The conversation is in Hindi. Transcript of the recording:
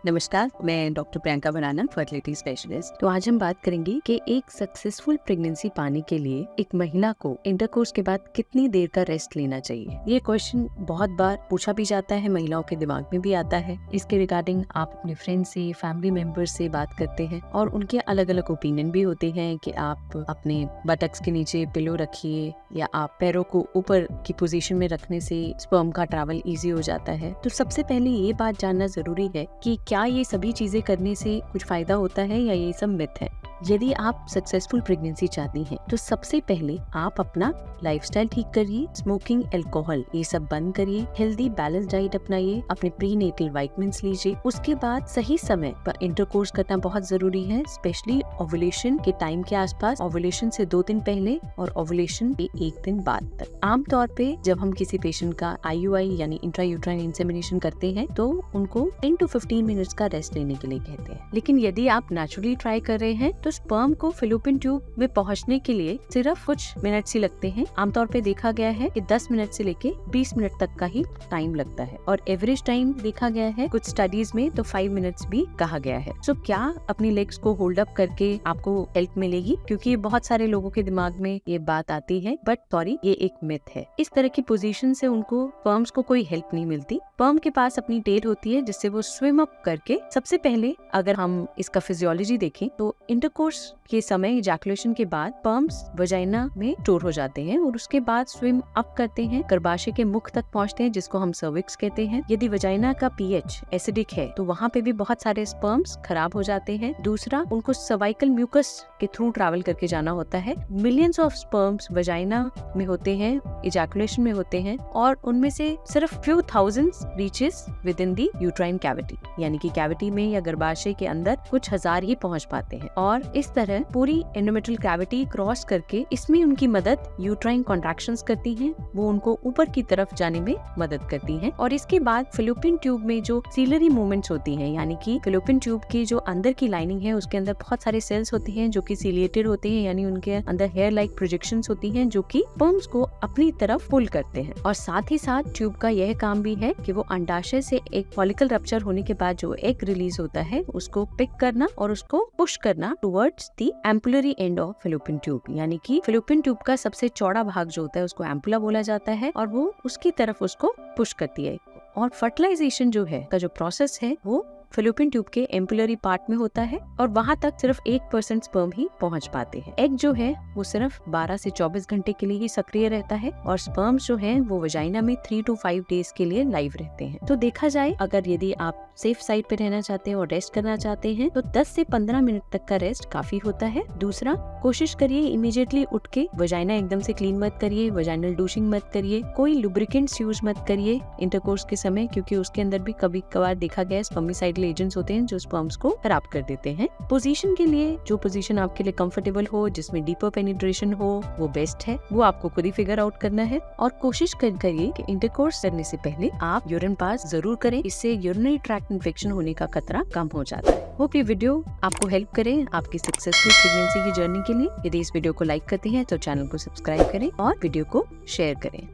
नमस्कार, मैं डॉक्टर प्रियंका बनाना, फर्टिलिटी स्पेशलिस्ट। तो आज हम बात करेंगे कि एक सक्सेसफुल प्रेगनेंसी पाने के लिए एक महिला को इंटरकोर्स के बाद कितनी देर का रेस्ट लेना चाहिए। ये क्वेश्चन बहुत बार पूछा भी जाता है, महिलाओं के दिमाग में भी आता है। इसके रिगार्डिंग आप अपने फ्रेंड से, फैमिली मेंबर से बात करते हैं और उनके अलग अलग ओपिनियन भी होते हैं कि आप अपने बटक्स के नीचे पिलो रखिए या आप पैरों को ऊपर की पोजीशन में रखने से स्पर्म का ट्रैवल इजी हो जाता है। तो सबसे पहले ये बात जानना जरूरी है कि क्या ये सभी चीजें करने से कुछ फायदा होता है या ये सब मिथ है। यदि आप सक्सेसफुल प्रेगनेंसी चाहती हैं, तो सबसे पहले आप अपना लाइफस्टाइल ठीक करिए, स्मोकिंग, अल्कोहल ये सब बंद करिए, हेल्दी बैलेंस डाइट अपनाइए, अपने प्रीनेटल विटामिन्स लीजिए। उसके बाद सही समय पर इंटरकोर्स करना बहुत जरूरी है, स्पेशली ओव्यूलेशन के टाइम के आसपास, ओव्यूलेशन से 2 दिन पहले और ओव्यूलेशन के 1 दिन बाद तक। आमतौर पे जब हम किसी पेशेंट का IUI यानी इंट्रायूट्राइन इंसेमिनेशन करते हैं तो उनको 10 to 15 मिनट्स का रेस्ट लेने के लिए कहते हैं। लेकिन यदि आप नेचुरली ट्राई कर रहे हैं तो स्पर्म को फेलोपियन ट्यूब में पहुंचने के लिए सिर्फ कुछ मिनट्स ही लगते हैं। आमतौर पे देखा गया है कि 10 मिनट से लेके 20 मिनट तक का ही टाइम लगता है और एवरेज टाइम देखा गया है कुछ स्टडीज में तो 5 मिनट्स भी कहा गया है। सो क्या अपनी लेग्स को होल्ड अप करके आपको हेल्प मिलेगी? क्योंकि ये बहुत सारे लोगों के दिमाग में ये बात आती है, बट सॉरी, ये एक मिथ है। इस तरह की पोजीशन से उनको स्पर्म्स को कोई हेल्प नहीं मिलती। स्पर्म के पास अपनी टेल होती है जिससे वो स्विम अप करके, सबसे पहले अगर हम इसका फिजियोलॉजी देखें तो इंटरकोर्स के समय, इजैकुलेशन के बाद स्पर्म्स वजाइना में स्टोर हो जाते हैं और उसके बाद स्विम अप करते हैं, गर्भाशय के मुख तक पहुंचते हैं जिसको हम सर्विक्स कहते हैं। यदि वजाइना का pH एसिडिक है तो वहाँ पे भी बहुत सारे स्पर्म्स खराब हो जाते हैं। दूसरा, उनको सर्वाइकल म्यूकस के थ्रू ट्रैवल करके जाना होता है। मिलियंस ऑफ स्पर्म्स वजाइना में होते हैं, इजैकुलेशन में होते हैं और उनमें से सिर्फ few thousands reaches with in the uterine cavity, यानी कि कैविटी में या गर्भाशय के अंदर कुछ हजार ही पहुंच पाते हैं। और इस तरह पूरी एंडोमेट्रियल कैविटी क्रॉस करके इसमें उनकी मदद यूट्राइन कॉन्ट्रैक्शंस करती हैं, वो उनको ऊपर की तरफ जाने में मदद करती हैं। और इसके बाद फेलोपियन ट्यूब में जो सीलरी मूवमेंट्स होती हैं, यानी कि फेलोपियन ट्यूब की जो अंदर की लाइनिंग है उसके अंदर बहुत सारे सेल्स होती हैं जो कि सीलिएटेड होते हैं, यानी उनके अंदर हेयर लाइक प्रोजेक्शंस होती हैं जो कि स्पर्म्स को अपनी तरफ पुल करते हैं। और साथ ही साथ ट्यूब का यह काम भी है कि वो अंडाशय से एक फॉलिकल रप्चर होने के बाद जो एग रिलीज होता है उसको पिक करना और उसको पुश करना towards the ampullary end of fallopian tube, यानी कि फेलोपियन ट्यूब का सबसे चौड़ा भाग जो होता है उसको एम्पुला बोला जाता है और वो उसकी तरफ उसको पुश करती है। और फर्टिलाइजेशन जो है का जो प्रोसेस है वो फेलोपियन ट्यूब के एम्पुलरी पार्ट में होता है और वहाँ तक सिर्फ 1% स्पर्म ही पहुँच पाते हैं। एग जो है वो सिर्फ 12 से 24 घंटे के लिए ही सक्रिय रहता है और स्पर्म्स जो है वो वजाइना में 3 to 5 डेज के लिए लाइव रहते हैं। तो देखा जाए, अगर यदि आप सेफ साइड पे रहना चाहते हैं और रेस्ट करना चाहते हैं तो 10 से 15 मिनट तक का रेस्ट काफी होता है। दूसरा, कोशिश करिए इमीडिएटली उठ के वजाइना एकदम से क्लीन मत करिए, वजाइनल डूशिंग मत करिए, कोई लुब्रिकेंट्स यूज मत करिए इंटरकोर्स के समय, क्योंकि उसके अंदर भी कभी कभार देखा गया है स्पर्मिसाइडल एजेंट्स होते हैं जो स्पर्म्स को खराब कर देते हैं। पोजीशन के लिए जो पोजीशन आपके लिए कंफर्टेबल हो, जिसमें डीपर पेनिट्रेशन हो, वो बेस्ट है। वो आपको खुद ही फिगर आउट करना है और कोशिश करिए कि इंटरकोर्स करने से पहले आप यूरिन पास जरूर करें, इससे यूरिनरी ट्रैक्ट इन्फेक्शन होने का खतरा कम हो जाता है। होप ये वीडियो आपको हेल्प करे आपकी सक्सेसफुल प्रेगनेंसी की जर्नी के लिए। यदि इस वीडियो को लाइक करते हैं तो चैनल को सब्सक्राइब करें और वीडियो को शेयर करें।